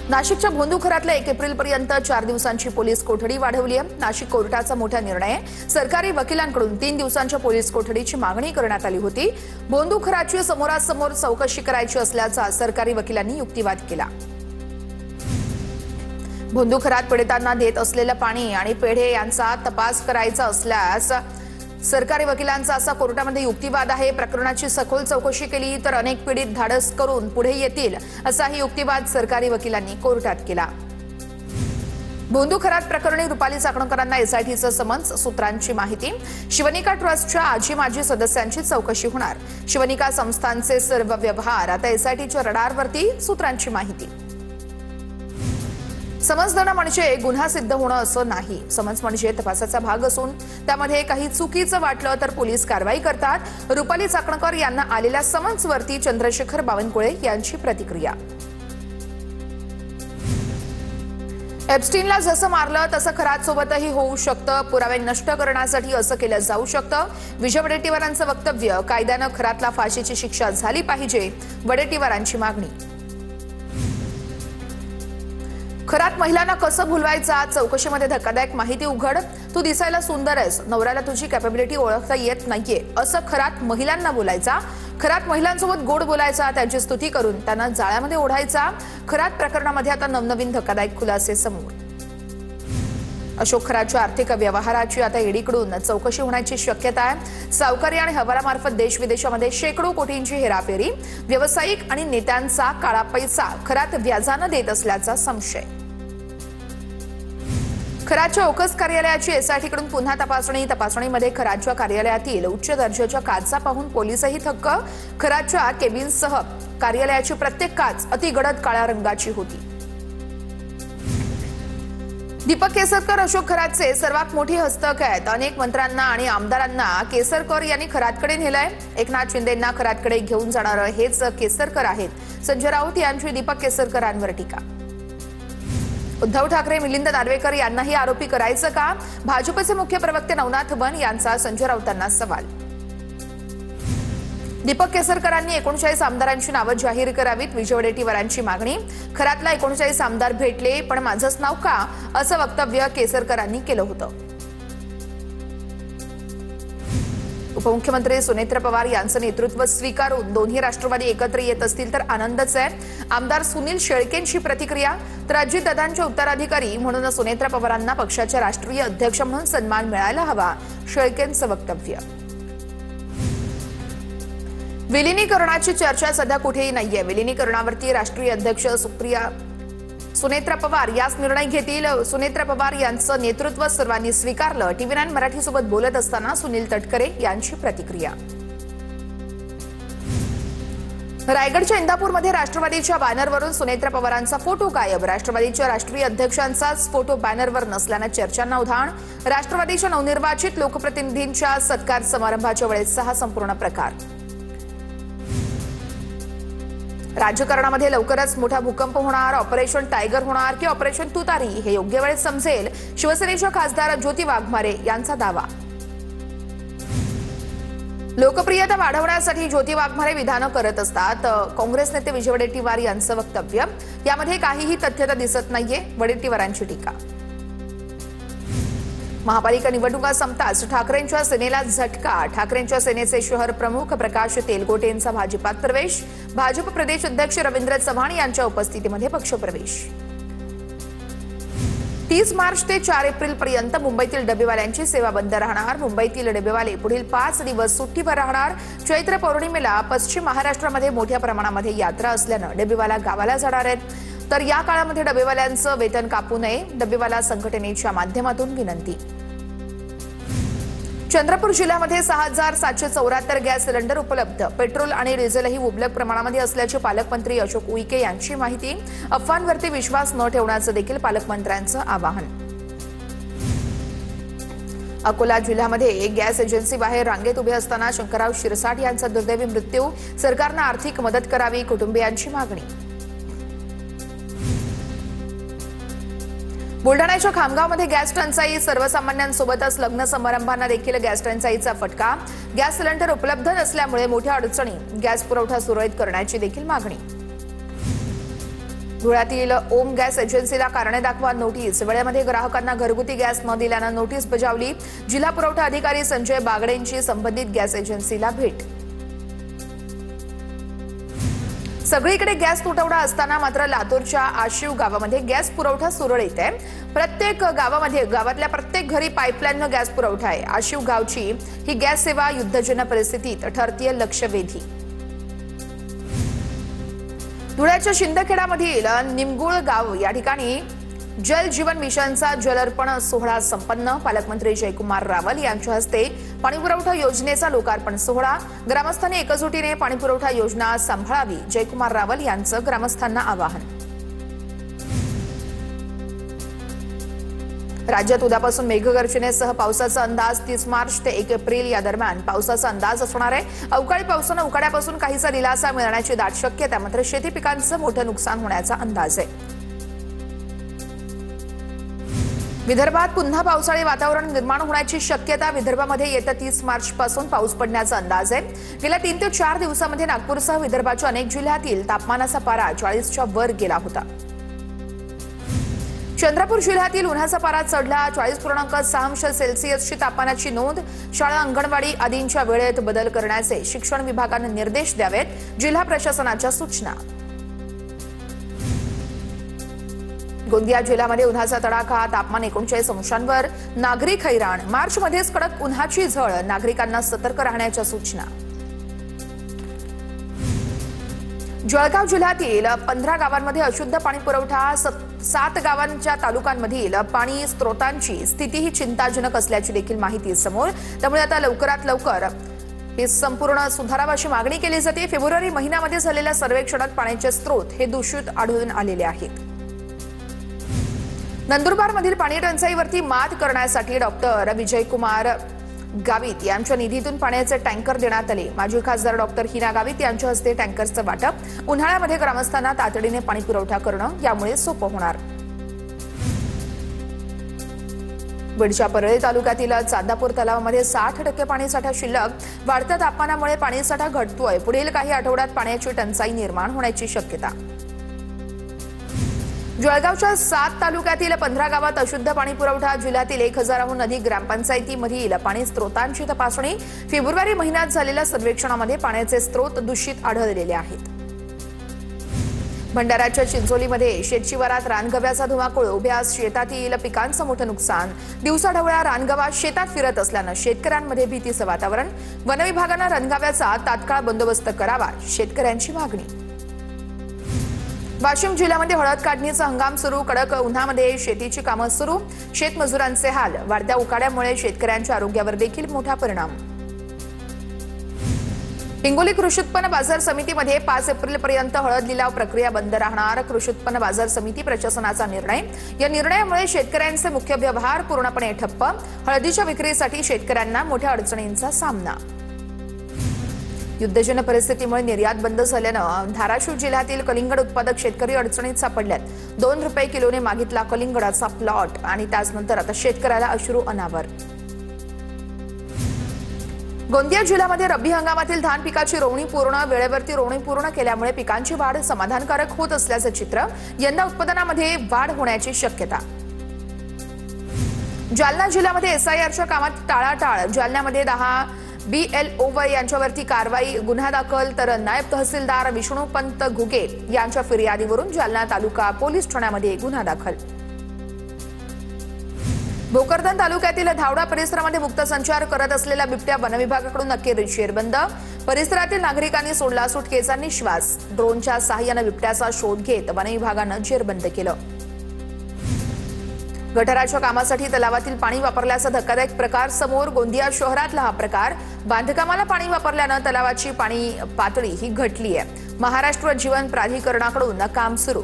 नाशिकच्या भोंदूखरातल्या 1 एप्रिलपर्यंत 4 दिवसांची पोलीस कोठडी वाढवली आहे। नाशिक कोर्टाचा मोठा निर्णय आहे। सरकारी वकिलांकडून 3 दिवसांच्या पोलीस कोठडीची मागणी करण्यात आली होती। भोंदूखराची समोरासमोर चौकशी करायची असल्याचा सरकारी वकिलांनी युक्तिवाद केला। भोंदूखरात पीडितांना देत असलेलं पाणी आणि पेढे यांचा तपास करायचा असल्यास सरकारी वकिलांचा असा कोर्टामध्ये युक्तिवाद आहे। प्रकरणाची सखोल चौकशी केली तर अनेक पीडित धाडस करून पुढे येतील, असाही युक्तिवाद सरकारी वकिलांनी कोर्टात केला। भोंदूखरात प्रकरणी रुपाली चाकणकरांना एसआयटीचं समन्स। सूत्रांची माहिती, शिवनिका ट्रस्टच्या आजी माजी सदस्यांची चौकशी होणार। शिवनिका संस्थांचे सर्व व्यवहार आता एसआयटीच्या रडारवरती। सूत्रांची माहिती, समन्स देणं म्हणजे गुन्हा सिद्ध होणं असं नाही। समन्स म्हणजे तपासाचा भाग असून त्यामध्ये काही चुकीचं वाटलं तर पोलीस कारवाई करतात। रुपाली चाकणकर यांना आलेल्या समन्सवरती चंद्रशेखर बावनकुळे यांची प्रतिक्रिया। एप्स्टीनला जसं मारलं तसं खरात सोबतही होऊ शकतं। पुरावे नष्ट करण्यासाठी असं केलं जाऊ शकतं। विजय वडेट्टीवारांचं वक्तव्य, कायद्यानं खरातला फाशीची शिक्षा झाली पाहिजे, वडेट्टीवारांची मागणी। खरात महिलांना कसं भुलवायचा, चौकशीमध्ये धक्कादायक माहिती उघड। तू दिसायला सुंदर आहेस, नवऱ्याला तुझी कॅपॅबिलिटी ओळखता येत नाहीये, असं खरात महिलांना बोलायचा। खरात महिलांसोबत गोड बोलायचा, त्यांची स्तुती करून त्यांना जाळ्यामध्ये ओढायचा। खरात प्रकरणामध्ये आता नवनवीन धक्कादायक खुलासे समोर। अशोक खरातच्या आर्थिक व्यवहाराची आता ईडीकडून चौकशी होण्याची शक्यता आहे। सावकारी आणि हवालामार्फत देश विदेशामध्ये शेकडो कोटींची हेराफेरी, व्यावसायिक आणि नेत्यांचा काळा पैसा खरात व्याजानं देत असल्याचा संशय। खरातच्या ओकस कार्यालयाची एसआयटीकडून पुन्हा तपासणीमध्ये खरातच्या कार्यालयातील उच्च दर्जाच्या काचा पाहून पोलीसही थक्क। खरातच्या केबिनसह कार्यालयाची प्रत्येक काच अतिगडद काळ्या रंगाची होती। दीपक केसरकर अशोक खरातचे सर्वात मोठी हस्तक आहेत। अनेक मंत्र्यांना आणि आमदारांना केसरकर यांनी खरातकडे नेलंय। एकनाथ शिंदेंना खरातकडे घेऊन जाणारं हेच केसरकर आहेत। संजय राऊत यांची दीपक केसरकरांवर टीका। उद्धव ठाकरे मिलिंद नार्वेकर यांनाही आरोपी करायचं का? भाजपचे मुख्य प्रवक्ते नवनाथ बन यांचा संजय राऊतांना सवाल। दीपक केसरकरांनी 39 आमदारांची नावं जाहीर करावीत, विजय वडेट्टीवारांची मागणी। खरातला 39 आमदार भेटले पण माझंच नाव का, असं वक्तव्य केसरकरांनी केलं होतं। उपमुख्यमंत्री सुनेत्र पवार यांचं नेतृत्व स्वीकारून दोन्ही राष्ट्रवादी एकत्र येत असतील तर आनंदच आहे। आमदार सुनील शेळकेंची प्रतिक्रिया, तर अजितदादांचे उत्तराधिकारी म्हणून सुनेत्र पवारांना पक्षाच्या राष्ट्रीय अध्यक्ष म्हणून सन्मान मिळायला हवा, शेळकेंचं वक्तव्य। विलिनीकरणाची चर्चा सध्या कुठेही नाहीये। विलिनीकरणावरती राष्ट्रीय अध्यक्ष सुनेत्र पवार याच निर्णय घेतील। सुनेत्र पवार यांचं नेतृत्व सर्वांनी स्वीकारलं। TV9 मराठीसोबत बोलत असताना सुनील तटकरे यांची प्रतिक्रिया। रायगडच्या इंदापूरमध्ये राष्ट्रवादीच्या बॅनरवरून सुनेत्र पवारांचा फोटो गायब। राष्ट्रवादीच्या राष्ट्रीय अध्यक्षांचाच फोटो बॅनरवर नसल्यानं चर्चांना उधाण। राष्ट्रवादीच्या नवनिर्वाचित लोकप्रतिनिधींच्या सत्कार समारंभाच्या वेळेचा हा संपूर्ण प्रकार। राजकारणामध्ये लवकरच मोठा भूकंप होणार, ऑपरेशन टायगर होणार की ऑपरेशन तुतारी हे योग्य वेळेत समजेल, शिवसेनेच्या खासदार ज्योती वाघमारे यांचा दावा। लोकप्रियता वाढवण्यासाठी ज्योती वाघमारे विधानं करत असतात, काँग्रेस नेते विजय वडेट्टीवार यांचं वक्तव्य। यामध्ये काहीही तथ्यता दिसत नाहीये, वडेट्टीवारांची टीका। महापालिका निवडणुका संपताच ठाकरेंच्या सेनेला झटका। ठाकरेंच्या सेनेचे शहर प्रमुख प्रकाश तेलगोटेंचा भाजपात प्रवेश। भाजप प्रदेश अध्यक्ष रवींद्र चव्हाण यांच्या उपस्थितीमध्ये पक्षप्रवेश। 30 मार्च ते 4 एप्रिलपर्यंत मुंबईतील डबेवाल्यांची सेवा बंद राहणार। मुंबईतील डबेवाले पुढील 5 दिवस सुट्टीवर राहणार। चैत्र पौर्णिमेला पश्चिम महाराष्ट्रामध्ये मोठ्या प्रमाणामध्ये यात्रा असल्यानं डबेवाला गावाला जाणार आहेत। तर या काळामध्ये डबेवाल्यांचं वेतन कापू नये, डबेवाला संघटनेच्या माध्यमातून विनंती। चंद्रपूर जिल्ह्यामध्ये 6774 गॅस सिलेंडर उपलब्ध। पेट्रोल आणि डिझेलही मुबलक प्रमाणामध्ये असल्याची पालकमंत्री अशोक उईके यांची माहिती। अफवांवरती विश्वास न ठेवण्याचं देखील पालकमंत्र्यांचं आवाहन। अकोला जिल्ह्यामध्ये गॅस एजन्सी बाहेर रांगेत उभे असताना शंकरराव शिरसाट यांचा दुर्दैवी मृत्यू। सरकारनं आर्थिक मदत करावी, कुटुंबियांची मागणी। बुलढाण्याच्या खामगावमध्ये गॅस टंचाई, सर्वसामान्यांसोबतच लग्न समारंभांना देखील गॅस टंचाईचा फटका। गॅस सिलेंडर उपलब्ध नसल्यामुळे मोठ्या अडचणी, गॅस पुरवठा सुरळीत करण्याची देखील मागणी। धुळ्यातील ओम गॅस एजन्सीला कारणे दाखवा नोटीस। वेळेमध्ये ग्राहकांना घरगुती गॅस न दिल्यानं नोटीस बजावली। जिल्हा पुरवठा अधिकारी संजय बागडेंची संबंधित गॅस एजन्सीला भेट। सगळीकडे गॅस तुटवडा असताना मात्र लातूरच्या आशिव गावामध्ये गॅस पुरवठा सुरळीत आहे। प्रत्येक गावामध्ये गावातल्या प्रत्येक घरी पाईपलाईननं गॅस पुरवठा आहे। आशिव गावची ही गॅस सेवा युद्धजन्य परिस्थितीत ठरतीये लक्षवेधी। धुळ्याच्या शिंदखेडामधील निमगुळ गाव या ठिकाणी जल जीवन मिशनचा जलअर्पण सोहळा संपन्न। पालकमंत्री जयकुमार रावल यांच्या हस्ते पाणीपुरवठा योजनेचा लोकार्पण सोहळा। ग्रामस्थांनी एकजुटीने पाणीपुरवठा योजना सांभाळावी, जयकुमार रावल यांचं ग्रामस्थांना आवाहन। राज्यात उद्यापासून मेघगर्जनेसह पावसाचा अंदाज। 30 मार्च ते 1 एप्रिल या दरम्यान पावसाचा अंदाज असणार आहे। अवकाळी पावसानं उकाड्यापासून काहीसा दिलासा मिळण्याची दाट शक्यता, मात्र शेती पिकांचं मोठं नुकसान होण्याचा अंदाज आहे। विदर्भात पुन्हा पावसाळी वातावरण निर्माण होण्याची शक्यता। विदर्भामध्ये येत्या 30 मार्च पासून पाऊस पडण्याचा अंदाज आहे। गेल्या 3 ते 4 दिवसांमध्ये नागपूरसह विदर्भाच्या अनेक जिल्ह्यातील तापमानाचा पारा 40च्या वर गेला होता। चंद्रपूर जिल्ह्यातील उन्हाचा पारा चढला। 40.6 सेल्सिअसची तापमानाची नोंद। शाळा अंगणवाडी आदींच्या वेळेत बदल करण्याचे शिक्षण विभागाने निर्देश द्यावेत, जिल्हा प्रशासनाच्या सूचना। गोंदिया जिल्ह्यामध्ये उन्हाचा तडाखा। तापमान 39 अंशांवर, नागरिक हैराण। मार्चमध्येच कडक उन्हाची झळ, नागरिकांना सतर्क राहण्याच्या सूचना। जळगाव जिल्ह्यातील 15 गावांमध्ये अशुद्ध पाणी पुरवठा। 7 गावांच्या तालुक्यांमधील पाणी स्त्रोतांची स्थिती ही चिंताजनक असल्याची देखील माहिती समोर। त्यामुळे आता लवकरात लवकर हे संपूर्ण सुधारावा अशी मागणी केली जाते। फेब्रुवारी महिन्यामध्ये झालेल्या सर्वेक्षणात पाण्याचे स्त्रोत हे दूषित आढळून आलेले आहेत। नंदुरबारमधील पाणी टंचाईवरती मात करण्यासाठी डॉक्टर विजयकुमार गावित यांच्या निधीतून पाण्याचे टँकर देण्यात आले। माजी खासदार डॉक्टर हिना गावित यांच्या हस्ते टँकरचं वाटप। उन्हाळ्यामध्ये ग्रामस्थांना तातडीने पाणी पुरवठा करणं यामुळे सोपं होणार। बीडच्या परळी तालुक्यातील चांदापूर तलावामध्ये 60% पाणीसाठा शिल्लक। वाढत्या तापमानामुळे पाणीसाठा घटतोय। पुढील काही आठवड्यात पाण्याची टंचाई निर्माण होण्याची शक्यता। जळगावच्या 7 तालुक्यातील 15 गावात अशुद्ध पाणी पुरवठा। जिल्ह्यातील 1000हून अधिक ग्रामपंचायतीमधील पाणी स्त्रोतांची तपासणी। फेब्रुवारी महिन्यात झालेल्या सर्वेक्षणामध्ये पाण्याचे स्त्रोत दूषित आढळलेले आहेत। भंडाऱ्याच्या चिंचोलीमध्ये शेतशिवारात रानगव्याचा धुमाकूळ। उभ्या शेतातील पिकांचं मोठं नुकसान। दिवसाढवळ्या रानगवा शेतात फिरत असल्यानं शेतकऱ्यांमध्ये भीतीचं वातावरण। वनविभागानं रानगव्याचा तात्काळ बंदोबस्त करावा, शेतकऱ्यांची मागणी। वाशिम जिल्ह्यामध्ये हळद काढणीचा हंगाम सुरू। कडक उन्हामध्ये शेतीची कामं सुरू। शेतमजुरांचे हाल। वाढत्या उकाड्यामुळे शेतकऱ्यांच्या आरोग्यावर देखील मोठा परिणाम। हिंगोली कृषी उत्पन्न बाजार समितीमध्ये 5 एप्रिलपर्यंत हळद लिलाव प्रक्रिया बंद राहणार। कृषी उत्पन्न बाजार समिती प्रशासनाचा निर्णय। या निर्णयामुळे शेतकऱ्यांचे मुख्य व्यवहार पूर्णपणे ठप्प। हळदीच्या विक्रीसाठी शेतकऱ्यांना मोठ्या अडचणींचा सामना। युद्धजन्य परिस्थितीमुळे निर्यात बंद झाल्यानं धाराशिव जिल्ह्यातील कलिंगड उत्पादक शेतकरी अडचणीत सापडल्यात। 2 रुपये किलोने मागितला कलिंगडाचा प्लॉट आणि त्यानंतर आता शेतकऱ्याला अश्रू अनावर। गोंदिया जिल्ह्यामध्ये रब्बी हंगामातील धान पिकाची रोवणी पूर्ण। वेळेवरती रोवणी पूर्ण केल्यामुळे पिकांची वाढ समाधानकारक होत असल्याचं चित्र। यंदा उत्पादनामध्ये वाढ होण्याची शक्यता। जालना जिल्ह्यामध्ये एसआयआरच्या कामात टाळाटाळ। जालन्यामध्ये 10 BLO यांच्यावरती कारवाई, गुन्हा दाखल। तर नायब तहसीलदार विष्णुपंत घुगे यांच्या फिर्यादीवरून जालना तालुका पोलीस ठाण्यामध्ये गुन्हा दाखल। भोकरदन तालुक्यातील धावडा परिसरामध्ये मुक्त संचार करत असलेल्या बिबट्या वनविभागाकडून अखेर जेरबंद। परिसरातील नागरिकांनी सोडला सुटकेचा निश्वास। ड्रोनच्या सहाय्याने बिबट्याचा शोध घेत वनविभागानं जेरबंद केलं। गटाराच्या कामासाठी तलावातील पाणी वापरल्याचा धक्कादायक प्रकार समोर। गोंदिया शहरातला हा प्रकार। बांधकामाला पाणी वापरल्यानं तलावाची पाणी पातळी ही घटली आहे। महाराष्ट्र जीवन प्राधिकरणाकडून काम सुरू।